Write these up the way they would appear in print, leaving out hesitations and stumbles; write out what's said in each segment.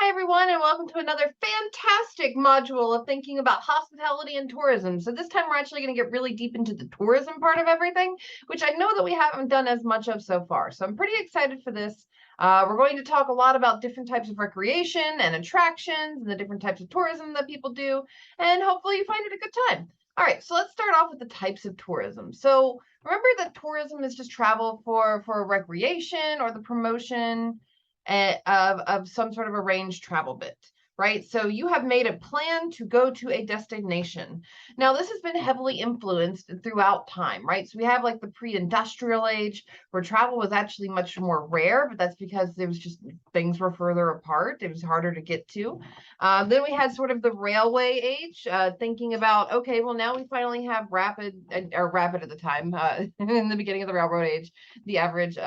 Hi, everyone, and welcome to another fantastic module of thinking about hospitality and tourism. So this time we're actually going to get really deep into the tourism part of everything, which I know that we haven't done as much of so far. So I'm pretty excited for this. We're going to talk a lot about different types of recreation and attractions and the different types of tourism that people do, and hopefully you find it a good time. All right, so let's start off with the types of tourism. So remember that tourism is just travel for recreation or the promotion of some sort of arranged travel bit, right? So you have made a plan to go to a destination. Now, this has been heavily influenced throughout time, right? So we have like the pre-industrial age where travel was actually much more rare, but that's because there was just things were further apart. It was harder to get to. Then we had sort of the railway age, thinking about, okay, well, now we finally have rapid at the time, in the beginning of the railroad age, the average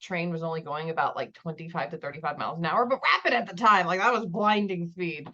train was only going about like 25 to 35 miles an hour, but rapid at the time, like that was blinding speed.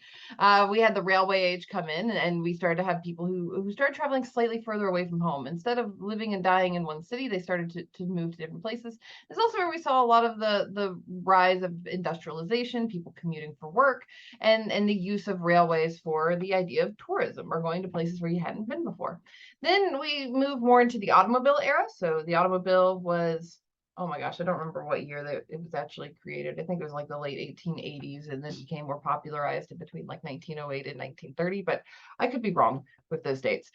We had the railway age come in, and we started to have people who started traveling slightly further away from home. Instead of living and dying in one city, they started to move to different places. This is also where we saw a lot of the rise of industrialization, people commuting for work, and the use of railways for the idea of tourism or going to places where you hadn't been before. Then we moved more into the automobile era. So the automobile was, oh my gosh, I don't remember what year that it was actually created. I think it was like the late 1880s, and then became more popularized in between like 1908 and 1930, but I could be wrong with those dates.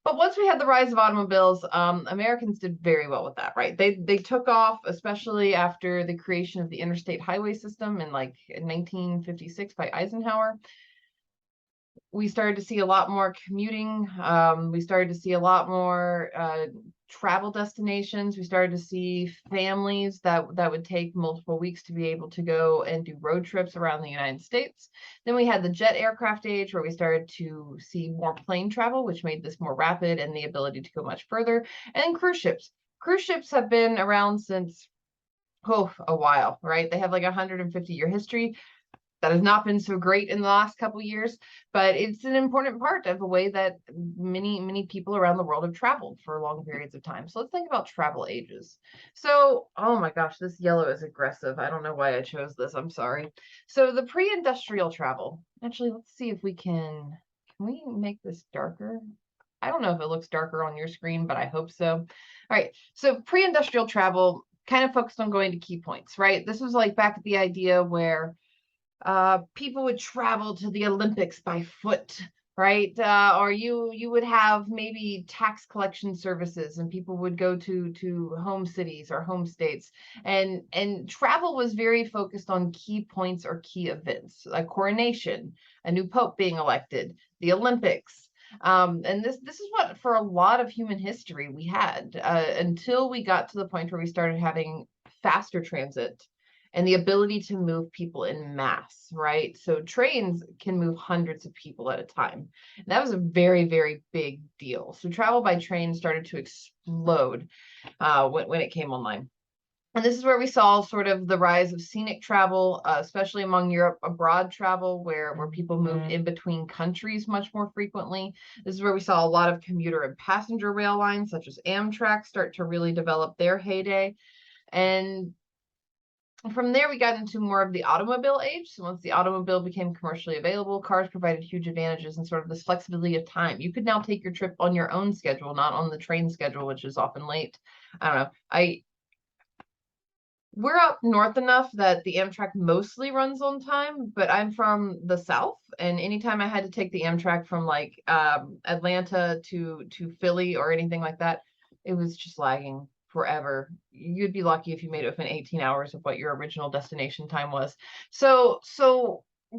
But once we had the rise of automobiles, Americans did very well with that, right? They took off, especially after the creation of the interstate highway system in like 1956 by Eisenhower. We started to see a lot more commuting. We started to see a lot more travel destinations. We started to see families that would take multiple weeks to be able to go and do road trips around the United States. Then we had the jet aircraft age, where we started to see more plane travel, which made this more rapid and the ability to go much further. And then cruise ships. Cruise ships have been around since a while, right? They have like a 150-year history. That has not been so great in the last couple of years, but it's an important part of the way that many people around the world have traveled for long periods of time. So let's think about travel ages. So, oh my gosh, this yellow is aggressive. I don't know why I chose this. I'm sorry. So the pre-industrial travel. Actually, let's see if can we make this darker? I don't know if it looks darker on your screen, but I hope so. All right. So pre-industrial travel kind of focused on going to key points, right? This was like back at the idea where people would travel to the Olympics by foot, right? Or you would have maybe tax collection services, and people would go to home cities or home states, and travel was very focused on key points or key events, a coronation, a new pope being elected, the Olympics. And this is what for a lot of human history we had, until we got to the point where we started having faster transit and the ability to move people in mass, right? So trains can move hundreds of people at a time. And that was a very, very big deal. So travel by train started to explode when it came online. And this is where we saw sort of the rise of scenic travel, especially among Europe, abroad travel, where people moved in between countries much more frequently. This is where we saw a lot of commuter and passenger rail lines, such as Amtrak, start to really develop their heyday. And from there, we got into more of the automobile age. So once the automobile became commercially available, cars provided huge advantages and sort of this flexibility of time. You could now take your trip on your own schedule, not on the train schedule, which is often late. I don't know. We're up north enough that the Amtrak mostly runs on time, but I'm from the South, and anytime I had to take the Amtrak from like Atlanta to Philly or anything like that, it was just lagging forever. You'd be lucky if you made it within 18 hours of what your original destination time was. So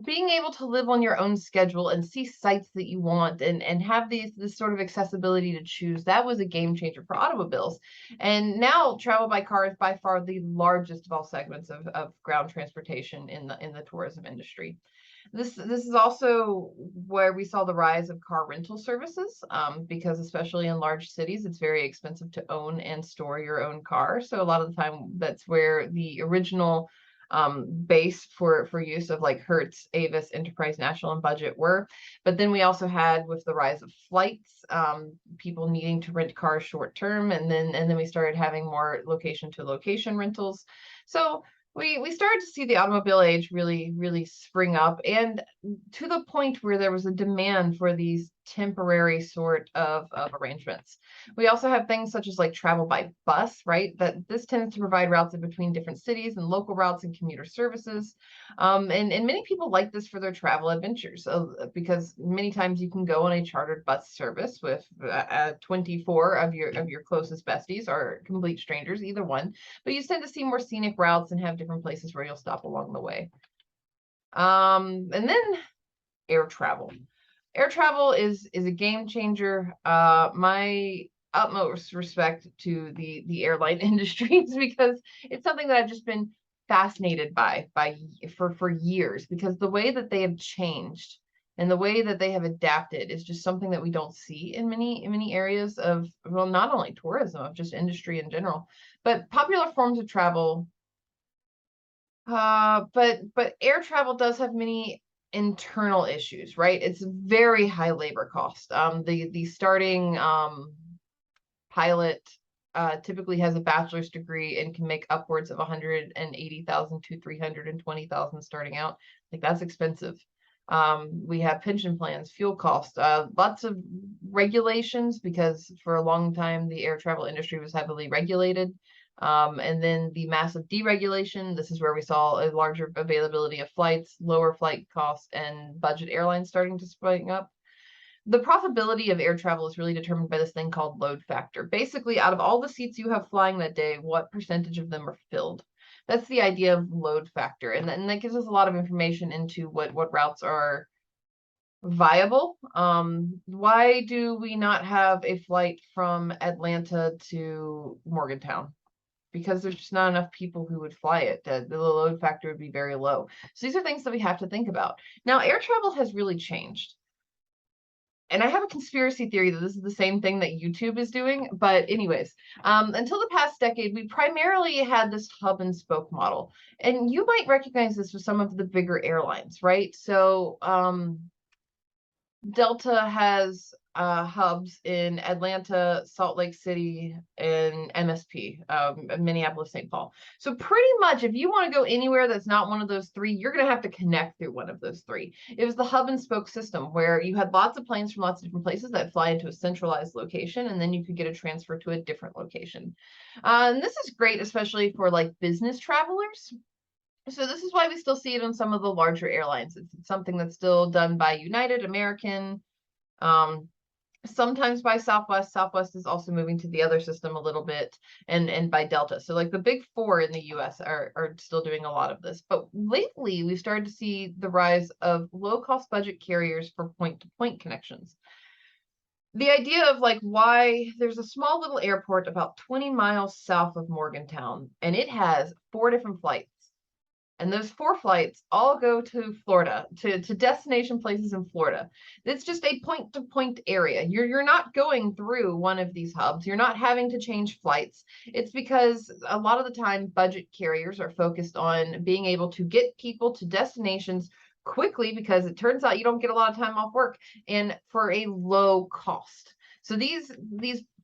being able to live on your own schedule and see sites that you want and have this sort of accessibility to choose, that was a game changer for automobiles. And now travel by car is by far the largest of all segments of ground transportation in the tourism industry. This is also where we saw the rise of car rental services, because especially in large cities, it's very expensive to own and store your own car. So a lot of the time, that's where the original base for use of like Hertz, Avis, Enterprise, National, and Budget were. But then we also had, with the rise of flights, people needing to rent cars short term, and then we started having more location to location rentals. So We started to see the automobile age really spring up, and to the point where there was a demand for these temporary sort of arrangements. We also have things such as like travel by bus, right? That this tends to provide routes in between different cities and local routes and commuter services. And many people like this for their travel adventures, because many times you can go on a chartered bus service with 24 of your closest besties or complete strangers, either one, but you tend to see more scenic routes and have different places where you'll stop along the way. And then air travel. Air travel is a game changer. My utmost respect to the airline industries, because it's something that I've just been fascinated by for years, because the way that they have changed and the way that they have adapted is just something that we don't see in many areas of, well, not only tourism, of just industry in general, but popular forms of travel. But air travel does have many internal issues, right? It's very high labor cost. The starting pilot typically has a bachelor's degree and can make upwards of 180,000 to 320,000 starting out. Like, that's expensive. We have pension plans, fuel costs, lots of regulations, because for a long time the air travel industry was heavily regulated. And then the massive deregulation. This is where we saw a larger availability of flights, lower flight costs, and budget airlines starting to spring up. The profitability of air travel is really determined by this thing called load factor. Basically, out of all the seats you have flying that day, what percentage of them are filled? That's the idea of load factor. And that gives us a lot of information into what routes are viable. Why do we not have a flight from Atlanta to Morgantown? Because there's just not enough people who would fly it. The load factor would be very low. So these are things that we have to think about. Now, air travel has really changed. And I have a conspiracy theory that this is the same thing that YouTube is doing. But anyways, until the past decade, we primarily had this hub and spoke model. And you might recognize this with some of the bigger airlines, right? So Delta has hubs in Atlanta, Salt Lake City, and MSP, Minneapolis, St. Paul. So pretty much, if you want to go anywhere that's not one of those three, you're going to have to connect through one of those three. It was the hub and spoke system, where you had lots of planes from lots of different places that fly into a centralized location, and then you could get a transfer to a different location. And this is great, especially for like business travelers. So this is why we still see it on some of the larger airlines. It's something that's still done by United, American, sometimes by Southwest. Southwest is also moving to the other system a little bit, and by Delta. So like the big four in the US are still doing a lot of this. But lately we've started to see the rise of low-cost budget carriers for point-to-point connections. The idea of like why there's a small little airport about 20 miles south of Morgantown, and it has 4 different flights. And those 4 flights all go to Florida, to destination places in Florida. It's just a point-to-point area. You're not going through one of these hubs. You're not having to change flights. It's because a lot of the time budget carriers are focused on being able to get people to destinations quickly, because it turns out you don't get a lot of time off work, and for a low cost. So these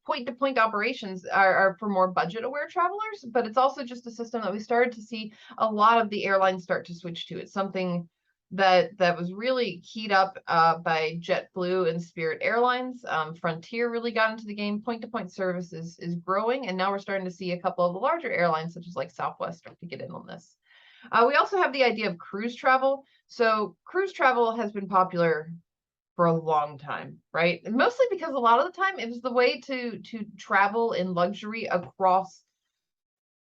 point-to-point operations are for more budget-aware travelers, but it's also just a system that we started to see a lot of the airlines start to switch to. It's something that was really keyed up by JetBlue and Spirit Airlines. Frontier really got into the game. Point-to-point service is growing, and now we're starting to see a couple of the larger airlines, such as like Southwest, start to get in on this. We also have the idea of cruise travel. So cruise travel has been popular for a long time, right? And mostly because a lot of the time it was the way to travel in luxury across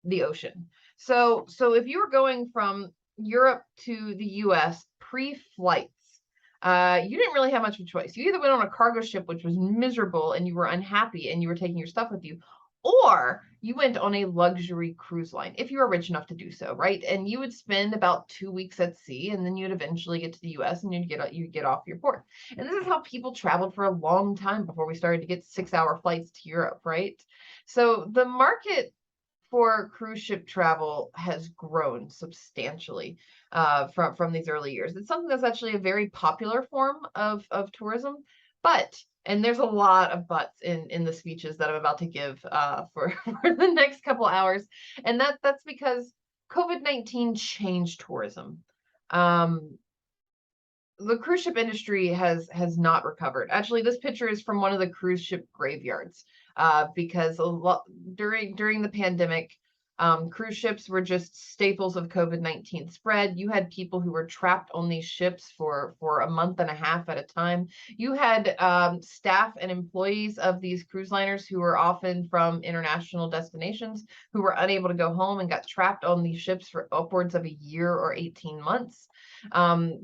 the ocean. So if you were going from Europe to the US pre-flights, you didn't really have much of a choice. You either went on a cargo ship, which was miserable and you were unhappy and you were taking your stuff with you, or you went on a luxury cruise line if you were rich enough to do so, right? And you would spend about 2 weeks at sea, and then you'd eventually get to the US and you'd get off your port. And this is how people traveled for a long time before we started to get 6-hour flights to Europe, right? So the market for cruise ship travel has grown substantially from these early years. It's something that's actually a very popular form of tourism, but, and there's a lot of buts in the speeches that I'm about to give for the next couple hours, and that's because COVID-19 changed tourism. The cruise ship industry has not recovered. Actually, this picture is from one of the cruise ship graveyards, because during the pandemic, cruise ships were just staples of COVID-19 spread. You had people who were trapped on these ships for a month and a half at a time. You had staff and employees of these cruise liners who were often from international destinations who were unable to go home and got trapped on these ships for upwards of a year or 18 months.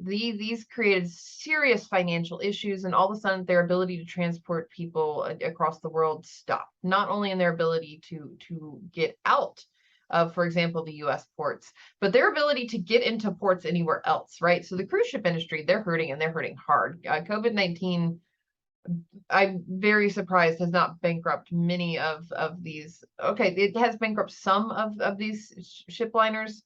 These created serious financial issues, and all of a sudden their ability to transport people across the world stopped. Not only in their ability to get out of, for example, the U.S. ports, but their ability to get into ports anywhere else, right? So the cruise ship industry, they're hurting, and they're hurting hard. COVID-19, I'm very surprised, has not bankrupted many of these. Okay, it has bankrupted some of these ship liners.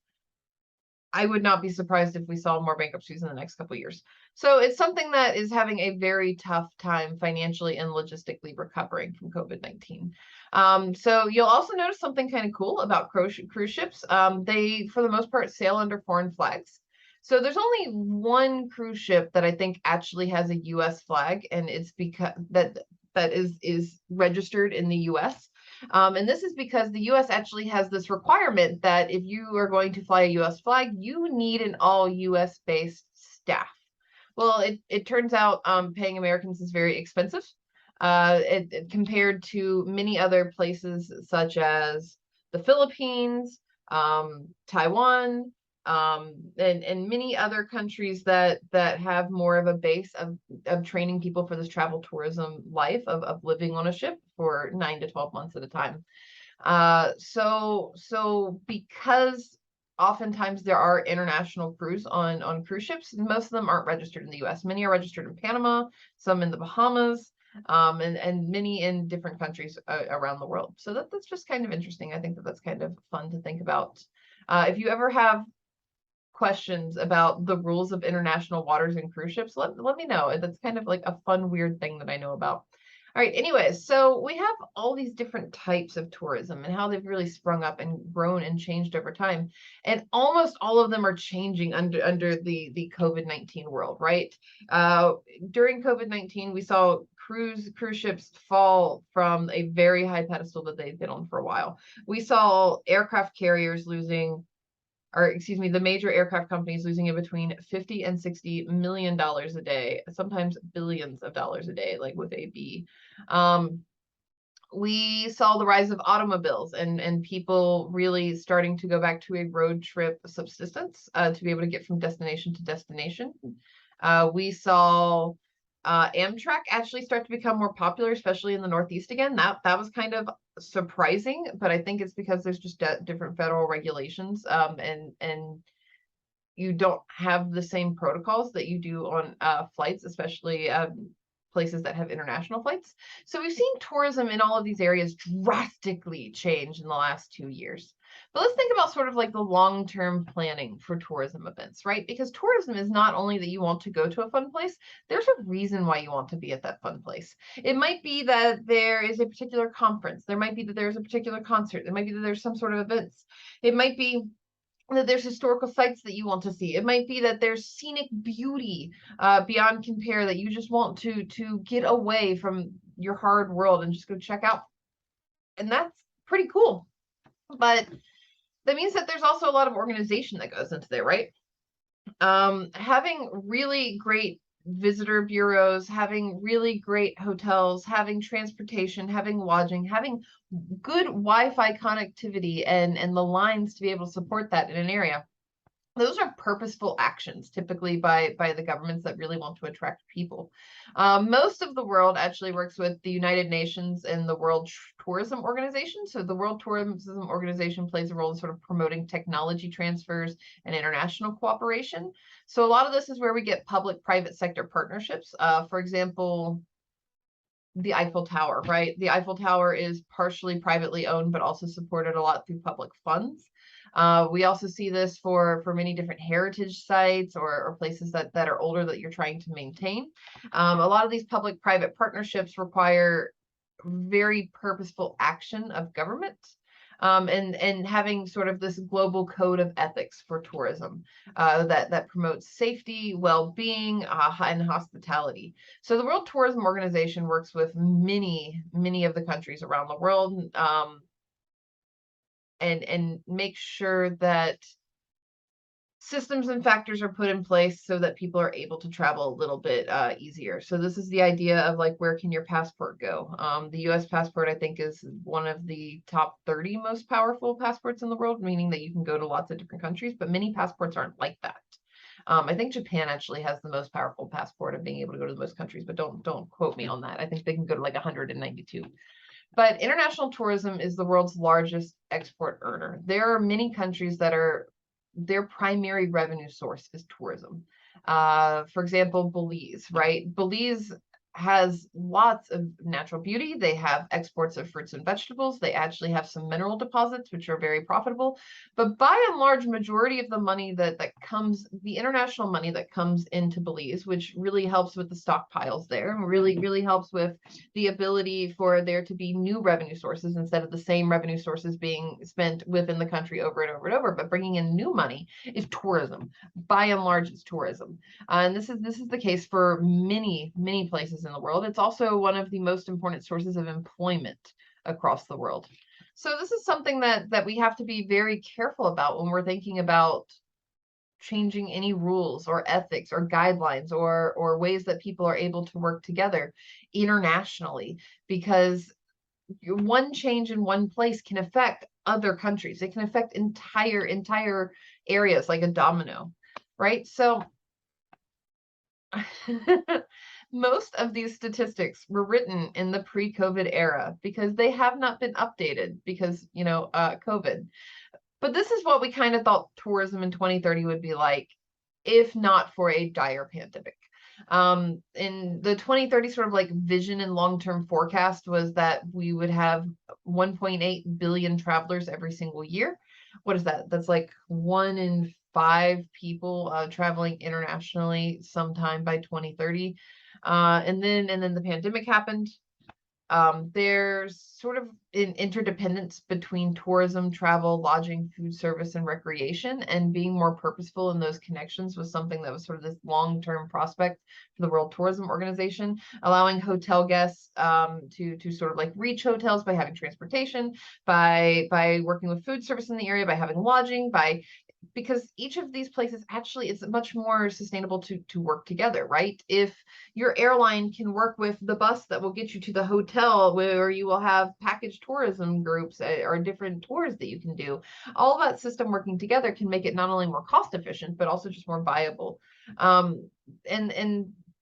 I would not be surprised if we saw more bankruptcies in the next couple of years. So it's something that is having a very tough time financially and logistically recovering from COVID-19. So you'll also notice something kind of cool about cruise ships. They, for the most part, sail under foreign flags. So there's only one cruise ship that I think actually has a U.S. flag, and it's because that is registered in the U.S. And this is because the U.S. actually has this requirement that if you are going to fly a U.S. flag, you need an all U.S. based staff. Well, it turns out paying Americans is very expensive, compared to many other places such as the Philippines, Taiwan, and many other countries that have more of a base of training people for this travel tourism life of living on a ship for 9 to 12 months at a time. So because oftentimes there are international crews on cruise ships, most of them aren't registered in the US. Many are registered in Panama, some in the Bahamas, and many in different countries around the world. So that's just kind of interesting. I think that's kind of fun to think about. If you ever have questions about the rules of international waters and cruise ships, let me know. That's kind of like a fun, weird thing that I know about. All right, anyways, so we have all these different types of tourism and how they've really sprung up and grown and changed over time. And almost all of them are changing under the COVID-19 world, right? During COVID-19, we saw cruise ships fall from a very high pedestal that they've been on for a while. We saw aircraft carriers losing, or excuse me, the major aircraft companies losing in between $50 and $60 million a day, sometimes billions of dollars a day, like with a B. We saw the rise of automobiles and people really starting to go back to a road trip subsistence to be able to get from destination to destination. We saw Amtrak actually start to become more popular, especially in the Northeast again. That was kind of surprising, but I think it's because there's just different federal regulations, and you don't have the same protocols that you do on flights, especially places that have international flights. So we've seen tourism in all of these areas drastically change in the last 2 years. But let's think about sort of like the long-term planning for tourism events, right? Because tourism is not only that you want to go to a fun place, there's a reason why you want to be at that fun place. It might be that there is a particular conference. There might be that there's a particular concert. It might be that there's some sort of events. It might be that there's historical sites that you want to see. It might be that there's scenic beauty beyond compare that you just want to get away from your hard world and just go check out. And that's pretty cool. But that means that there's also a lot of organization that goes into there, right? Having really great visitor bureaus, having really great hotels, having transportation, having lodging, having good Wi-Fi connectivity and the lines to be able to support that in an area. Those are purposeful actions, typically by the governments that really want to attract people. Most of the world actually works with the United Nations and the World Tourism Organization. So the World Tourism Organization plays a role in sort of promoting technology transfers and international cooperation. So a lot of this is where we get public-private sector partnerships. For example, the Eiffel Tower, right? The Eiffel Tower is partially privately owned, but also supported a lot through public funds. We also see this for many different heritage sites or places that are older that you're trying to maintain. A lot of these public-private partnerships require very purposeful action of government. and having sort of this global code of ethics for tourism that promotes safety, well-being, and hospitality. So the World Tourism Organization works with many of the countries around the world, and make sure that systems and factors are put in place so that people are able to travel a little bit easier. So this is the idea of like, where can your passport go? The US passport, I think, is one of the top 30 most powerful passports in the world, meaning that you can go to lots of different countries, but many passports aren't like that. I think Japan actually has the most powerful passport of being able to go to the most countries, but don't quote me on that. I think they can go to like 192. But international tourism is the world's largest export earner. There are many countries that are their primary revenue source is tourism. For example, Belize, right? Belize has lots of natural beauty. They have exports of fruits and vegetables. They actually have some mineral deposits, which are very profitable. But by and large, majority of the money that comes, the international money that comes into Belize, which really helps with the stockpiles there, and really helps with the ability for there to be new revenue sources instead of the same revenue sources being spent within the country over and over and over. But bringing in new money is tourism. By and large, it's tourism. And this is the case for many places in the world. It's also one of the most important sources of employment across the world. So this is something that we have to be very careful about when we're thinking about changing any rules or ethics or guidelines or ways that people are able to work together internationally, because one change in one place can affect other countries. It can affect entire areas like a domino, right? So most of these statistics were written in the pre-COVID era because they have not been updated because, COVID. But this is what we kind of thought tourism in 2030 would be like, if not for a dire pandemic. In the 2030 sort of like vision and long-term forecast was that we would have 1.8 billion travelers every single year. What is that? That's like 1 in 5 people traveling internationally sometime by 2030. And then the pandemic happened. There's sort of an interdependence between tourism, travel, lodging, food service, and recreation, and being more purposeful in those connections was something that was sort of this long-term prospect for the World Tourism Organization, allowing hotel guests to sort of like reach hotels by having transportation, by working with food service in the area, by having lodging, because each of these places actually is much more sustainable to work together, right? If your airline can work with the bus that will get you to the hotel, where you will have packaged tourism groups or different tours that you can do, all of that system working together can make it not only more cost efficient, but also just more viable. And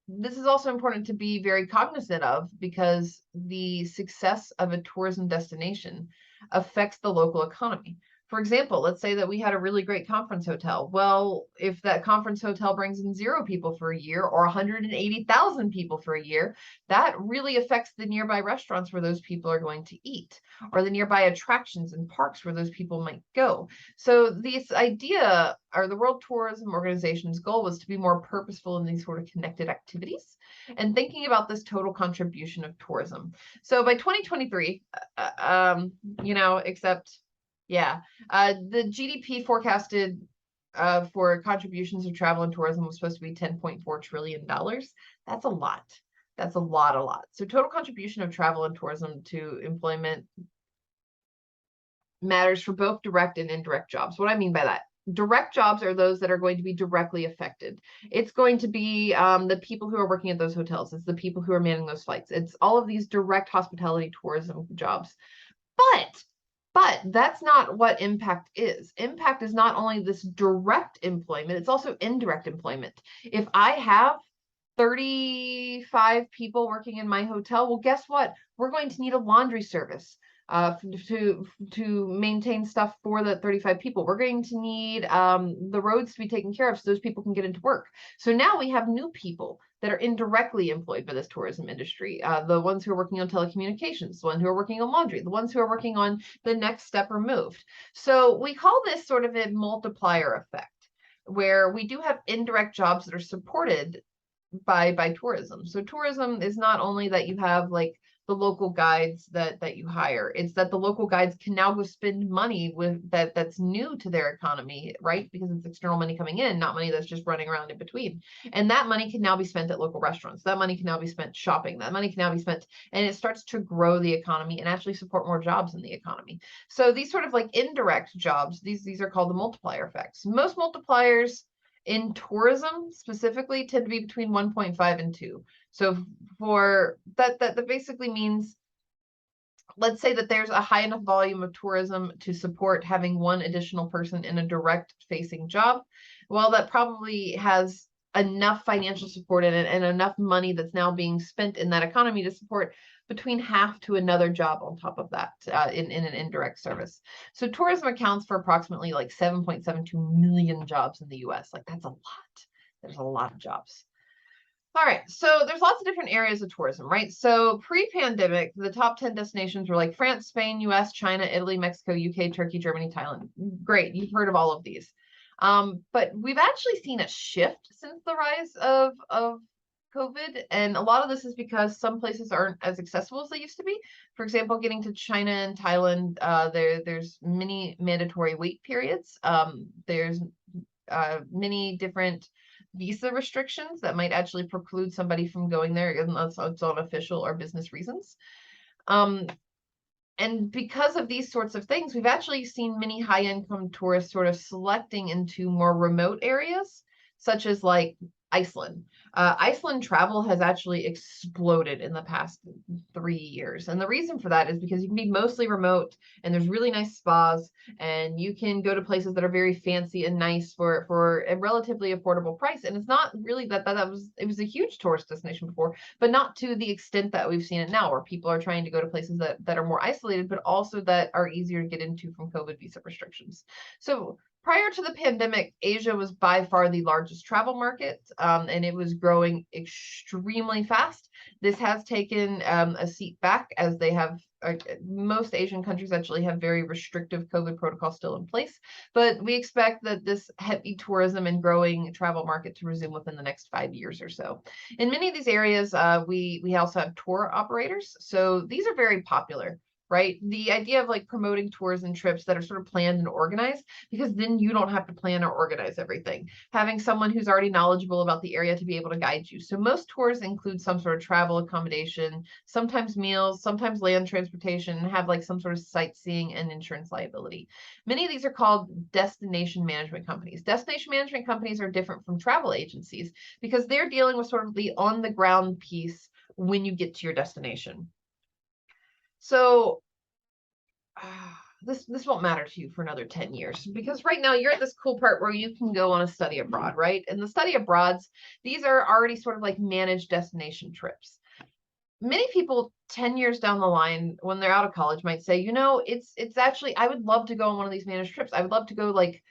this is also important to be very cognizant of, because the success of a tourism destination affects the local economy. For example, let's say that we had a really great conference hotel. Well, if that conference hotel brings in 0 people for a year or 180,000 people for a year, that really affects the nearby restaurants where those people are going to eat, or the nearby attractions and parks where those people might go. So this idea, or the World Tourism Organization's goal, was to be more purposeful in these sort of connected activities and thinking about this total contribution of tourism. So by 2023, the GDP forecasted for contributions of travel and tourism was supposed to be $10.4 trillion. That's a lot. That's a lot. So total contribution of travel and tourism to employment matters for both direct and indirect jobs. What I mean by that: direct jobs are those that are going to be directly affected. It's going to be the people who are working at those hotels. It's the people who are manning those flights. It's all of these direct hospitality tourism jobs. But that's not what impact is. Impact is not only this direct employment, it's also indirect employment. If I have 35 people working in my hotel, well, guess what? We're going to need a laundry service to maintain stuff for the 35 people. We're going to need the roads to be taken care of so those people can get into work. So now we have new people that are indirectly employed by this tourism industry. The ones who are working on telecommunications, the ones who are working on laundry, the ones who are working on the next step removed. So we call this sort of a multiplier effect, where we do have indirect jobs that are supported by tourism. So tourism is not only that you have like the local guides that you hire. It's that the local guides can now go spend money with that's new to their economy, right? Because it's external money coming in, not money that's just running around in between. And that money can now be spent at local restaurants. That money can now be spent shopping. That money can now be spent, and it starts to grow the economy and actually support more jobs in the economy. So these sort of like indirect jobs, these are called the multiplier effects. Most multipliers in tourism specifically tend to be between 1.5 and 2. So for that basically means, let's say that there's a high enough volume of tourism to support having one additional person in a direct facing job. Well, that probably has enough financial support in it and enough money that's now being spent in that economy to support between half to another job on top of that in an indirect service. So tourism accounts for approximately like 7.72 million jobs in the US. Like that's a lot. There's a lot of jobs. All right, so there's lots of different areas of tourism, right? So pre-pandemic, the top 10 destinations were like France, Spain, US, China, Italy, Mexico, UK, Turkey, Germany, Thailand. Great, you've heard of all of these. But we've actually seen a shift since the rise of COVID, and a lot of this is because some places aren't as accessible as they used to be. For example, getting to China and Thailand, there's many mandatory wait periods. There's many different visa restrictions that might actually preclude somebody from going there unless it's on official or business reasons. And because of these sorts of things, we've actually seen many high-income tourists sort of selecting into more remote areas, such as like Iceland. Iceland travel has actually exploded in the past 3 years. And the reason for that is because you can be mostly remote and there's really nice spas and you can go to places that are very fancy and nice for a relatively affordable price. And it's not really it was a huge tourist destination before, but not to the extent that we've seen it now, where people are trying to go to places that are more isolated, but also that are easier to get into from COVID visa restrictions. So prior to the pandemic, Asia was by far the largest travel market, and it was growing extremely fast. This has taken a seat back as they have most Asian countries actually have very restrictive COVID protocols still in place, but we expect that this heavy tourism and growing travel market to resume within the next 5 years or so. In many of these areas, we also have tour operators, so these are very popular. Right? The idea of like promoting tours and trips that are sort of planned and organized, because then you don't have to plan or organize everything. Having someone who's already knowledgeable about the area to be able to guide you. So most tours include some sort of travel accommodation, sometimes meals, sometimes land transportation, and have like some sort of sightseeing and insurance liability. Many of these are called destination management companies. Destination management companies are different from travel agencies because they're dealing with sort of the on the ground piece when you get to your destination. So this won't matter to you for another 10 years because right now you're at this cool part where you can go on a study abroad, right? And the study abroads, these are already sort of like managed destination trips. Many people 10 years down the line when they're out of college might say, you know, it's actually, I would love to go on one of these managed trips. I would love to go like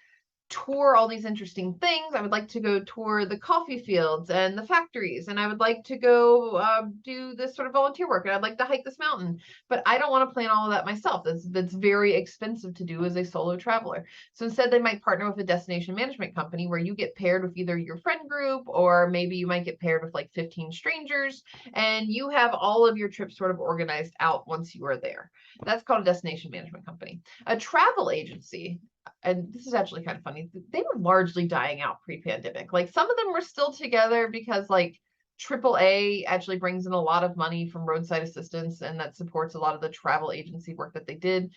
tour all these interesting things. I would like to go tour the coffee fields and the factories, and I would like to go do this sort of volunteer work, and I'd like to hike this mountain, but I don't want to plan all of that myself. That's very expensive to do as a solo traveler. So instead, they might partner with a destination management company where you get paired with either your friend group, or maybe you might get paired with like 15 strangers, and you have all of your trips sort of organized out once you are there. That's called a destination management company. A travel agency, and this is actually kind of funny, they were largely dying out pre-pandemic. Like some of them were still together because like AAA actually brings in a lot of money from roadside assistance, and that supports a lot of the travel agency work that they did.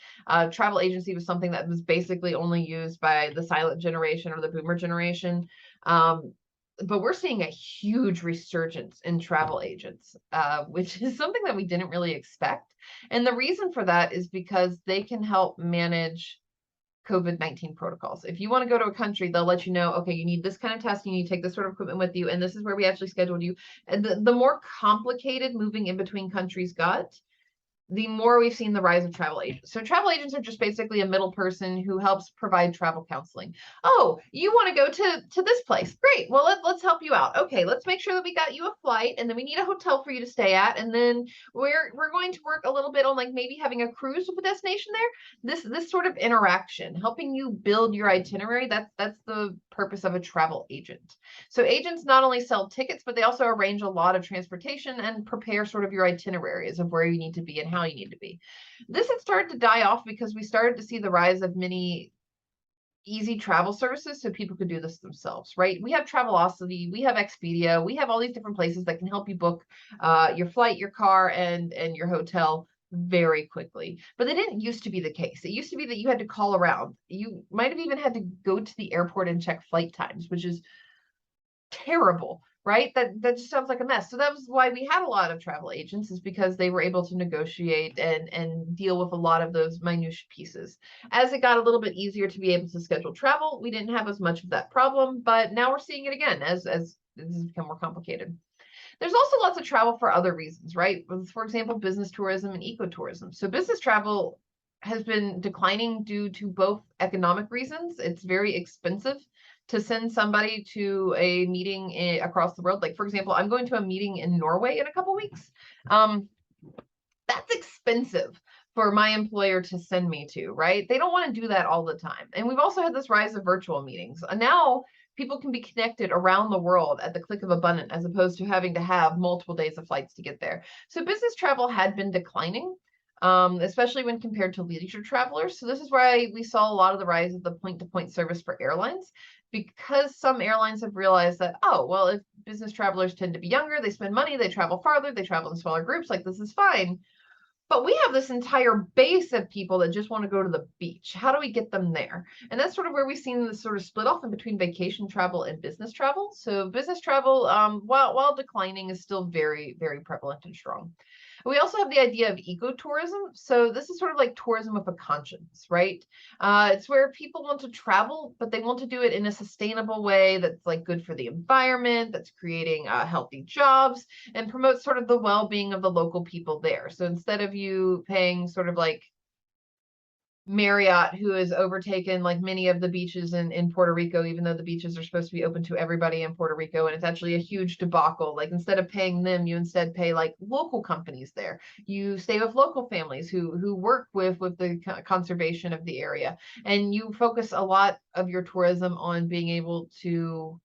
Travel agency was something that was basically only used by the silent generation or the boomer generation. But we're seeing a huge resurgence in travel agents, which is something that we didn't really expect. And the reason for that is because they can help manage COVID-19 protocols. If you want to go to a country, they'll let you know, okay, you need this kind of test, you need to take this sort of equipment with you, and this is where we actually scheduled you. And the more complicated moving in between countries got, the more we've seen the rise of travel agents. So travel agents are just basically a middle person who helps provide travel counseling. Oh, you want to go to this place? Great. Well, let's help you out. Okay, let's make sure that we got you a flight, and then we need a hotel for you to stay at, and then we're going to work a little bit on like maybe having a cruise with a destination there. This sort of interaction, helping you build your itinerary. That's the purpose of a travel agent. So agents not only sell tickets, but they also arrange a lot of transportation and prepare sort of your itineraries of where you need to be and how you need to be. This had started to die off because we started to see the rise of many easy travel services so people could do this themselves, right? We have Travelocity, we have Expedia, we have all these different places that can help you book your flight, your car, and your hotel very quickly. But they didn't used to be the case. It used to be that you had to call around. You might have even had to go to the airport and check flight times, which is terrible, right? That just sounds like a mess. So that was why we had a lot of travel agents, is because they were able to negotiate and deal with a lot of those minutiae pieces. As it got a little bit easier to be able to schedule travel, we didn't have as much of that problem, but now we're seeing it again as this has become more complicated. There's also lots of travel for other reasons, right? For example, business tourism and ecotourism. So business travel has been declining due to both economic reasons. It's very expensive to send somebody to a meeting across the world. Like, for example, I'm going to a meeting in Norway in a couple weeks. That's expensive for my employer to send me to, right? They don't want to do that all the time. And we've also had this rise of virtual meetings. Now people can be connected around the world at the click of a button, as opposed to having to have multiple days of flights to get there. So business travel had been declining, especially when compared to leisure travelers. So this is why we saw a lot of the rise of the point-to-point service for airlines, because some airlines have realized that, oh, well, if business travelers tend to be younger, they spend money, they travel farther, they travel in smaller groups, like this is fine. But we have this entire base of people that just want to go to the beach. How do we get them there? And that's sort of where we've seen this sort of split off in between vacation travel and business travel. So business travel, while declining, is still very, very prevalent and strong. We also have the idea of ecotourism. So this is sort of like tourism with a conscience, right? It's where people want to travel, but they want to do it in a sustainable way that's like good for the environment, that's creating healthy jobs, and promotes sort of the well-being of the local people there. So instead of you paying sort of like Marriott, who has overtaken like many of the beaches in Puerto Rico, even though the beaches are supposed to be open to everybody in Puerto Rico, and it's actually a huge debacle. Like, instead of paying them, you instead pay like local companies there. You stay with local families who work with the conservation of the area, and you focus a lot of your tourism on being able to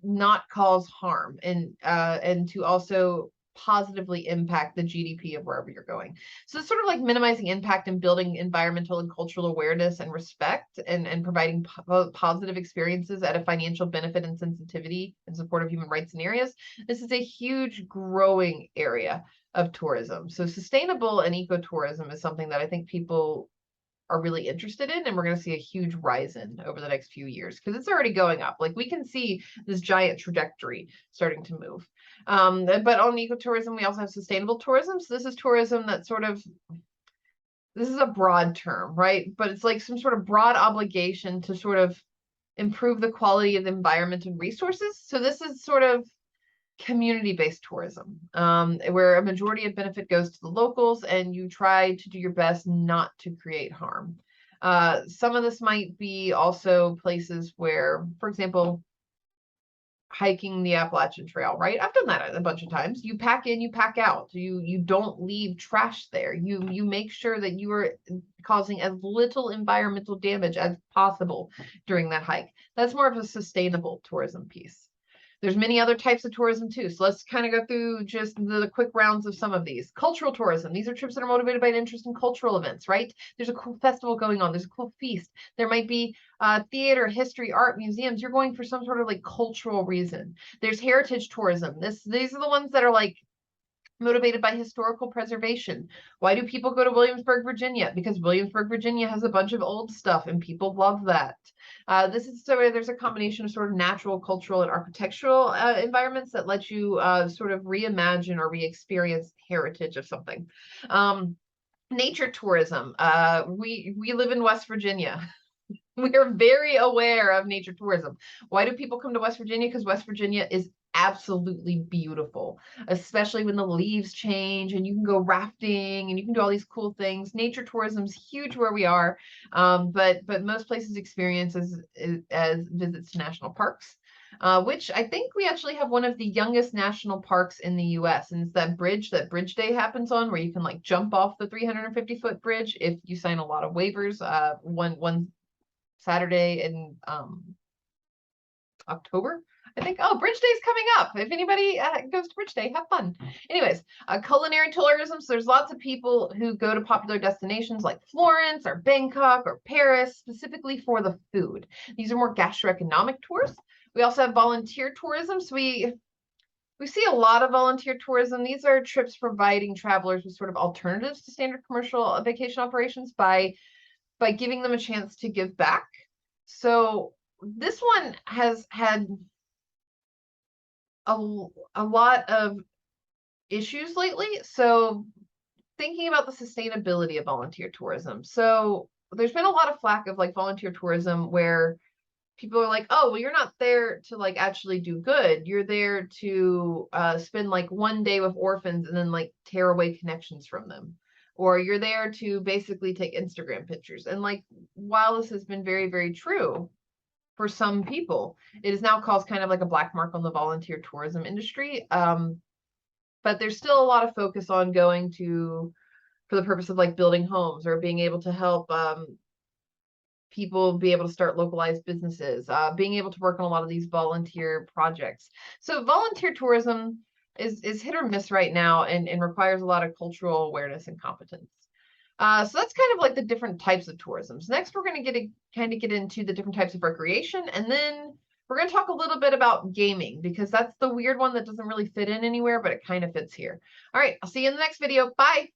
not cause harm, and to also positively impact the GDP of wherever you're going. So it's sort of like minimizing impact and building environmental and cultural awareness and respect, and providing positive experiences at a financial benefit and sensitivity and support of human rights in areas. This is a huge growing area of tourism. So sustainable and ecotourism is something that I think people are really interested in, and we're going to see a huge rise in over the next few years, because it's already going up. Like, we can see this giant trajectory starting to move. But on ecotourism, we also have sustainable tourism. So this is tourism that sort of, this is a broad term, right? But it's like some sort of broad obligation to sort of improve the quality of the environment and resources. So this is sort of community-based tourism, where a majority of benefit goes to the locals, and you try to do your best not to create harm. Some of this might be also places where, for example, hiking the Appalachian Trail, right? I've done that a bunch of times. You pack in, you pack out. You don't leave trash there. You make sure that you are causing as little environmental damage as possible during that hike. That's more of a sustainable tourism piece. There's many other types of tourism too. So let's kind of go through just the quick rounds of some of these. Cultural tourism. These are trips that are motivated by an interest in cultural events, right? There's a cool festival going on. There's a cool feast. There might be theater, history, art, museums. You're going for some sort of like cultural reason. There's heritage tourism. These are the ones that are like motivated by historical preservation. Why do people go to Williamsburg, Virginia? Because Williamsburg, Virginia has a bunch of old stuff and people love that. This is so there's a combination of sort of natural, cultural, and architectural environments that let you sort of reimagine or re-experience heritage of something. Nature tourism. We live in West Virginia. We are very aware of nature tourism. Why do people come to West Virginia? Because West Virginia is absolutely beautiful, especially when the leaves change and you can go rafting and you can do all these cool things. Nature tourism is huge where we are, but most places experience as visits to national parks. Which I think we actually have one of the youngest national parks in the US. And it's that bridge that Bridge Day happens on, where you can like jump off the 350-foot bridge if you sign a lot of waivers. One Saturday in October, I think. Oh, Bridge Day is coming up. If anybody goes to Bridge Day, have fun. Anyways, culinary tourism. So there's lots of people who go to popular destinations like Florence or Bangkok or Paris, specifically for the food. These are more gastroeconomic tours. We also have volunteer tourism. So we see a lot of volunteer tourism. These are trips providing travelers with sort of alternatives to standard commercial vacation operations by giving them a chance to give back. So this one has had a lot of issues lately. So thinking about the sustainability of volunteer tourism. So there's been a lot of flack of like volunteer tourism where people are like, oh, well, you're not there to like actually do good. You're there to spend like one day with orphans and then like tear away connections from them. Or you're there to basically take Instagram pictures. And like, while this has been very, very true for some people, it is now caused kind of like a black mark on the volunteer tourism industry. But there's still a lot of focus on going to, for the purpose of like building homes or being able to help people be able to start localized businesses, being able to work on a lot of these volunteer projects. So volunteer tourism is hit or miss right now and requires a lot of cultural awareness and competence. So that's kind of like the different types of tourisms. Next, we're going to get into the different types of recreation, and then we're going to talk a little bit about gaming, because that's the weird one that doesn't really fit in anywhere, but it kind of fits here. All right, I'll see you in the next video. Bye.